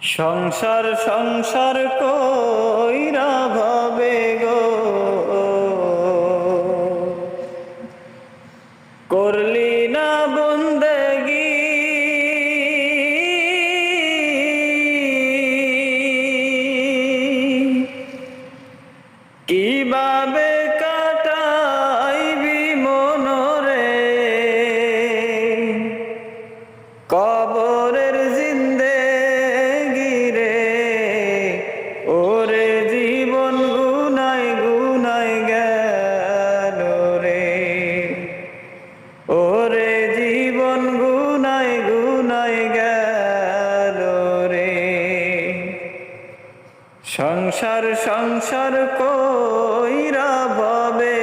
সংসার সংসার কইরা ভাবে গো, করলি না বন্দেগি, কিভাবে কাটাইবি মনরে কবরের জিন্দেগি রে। ওরে জীবন গুনায় গুনায় গেল রে, ওরে জীবন গুনায় গুনায় গেল রে। সংসার সংসার কইরা ভাবে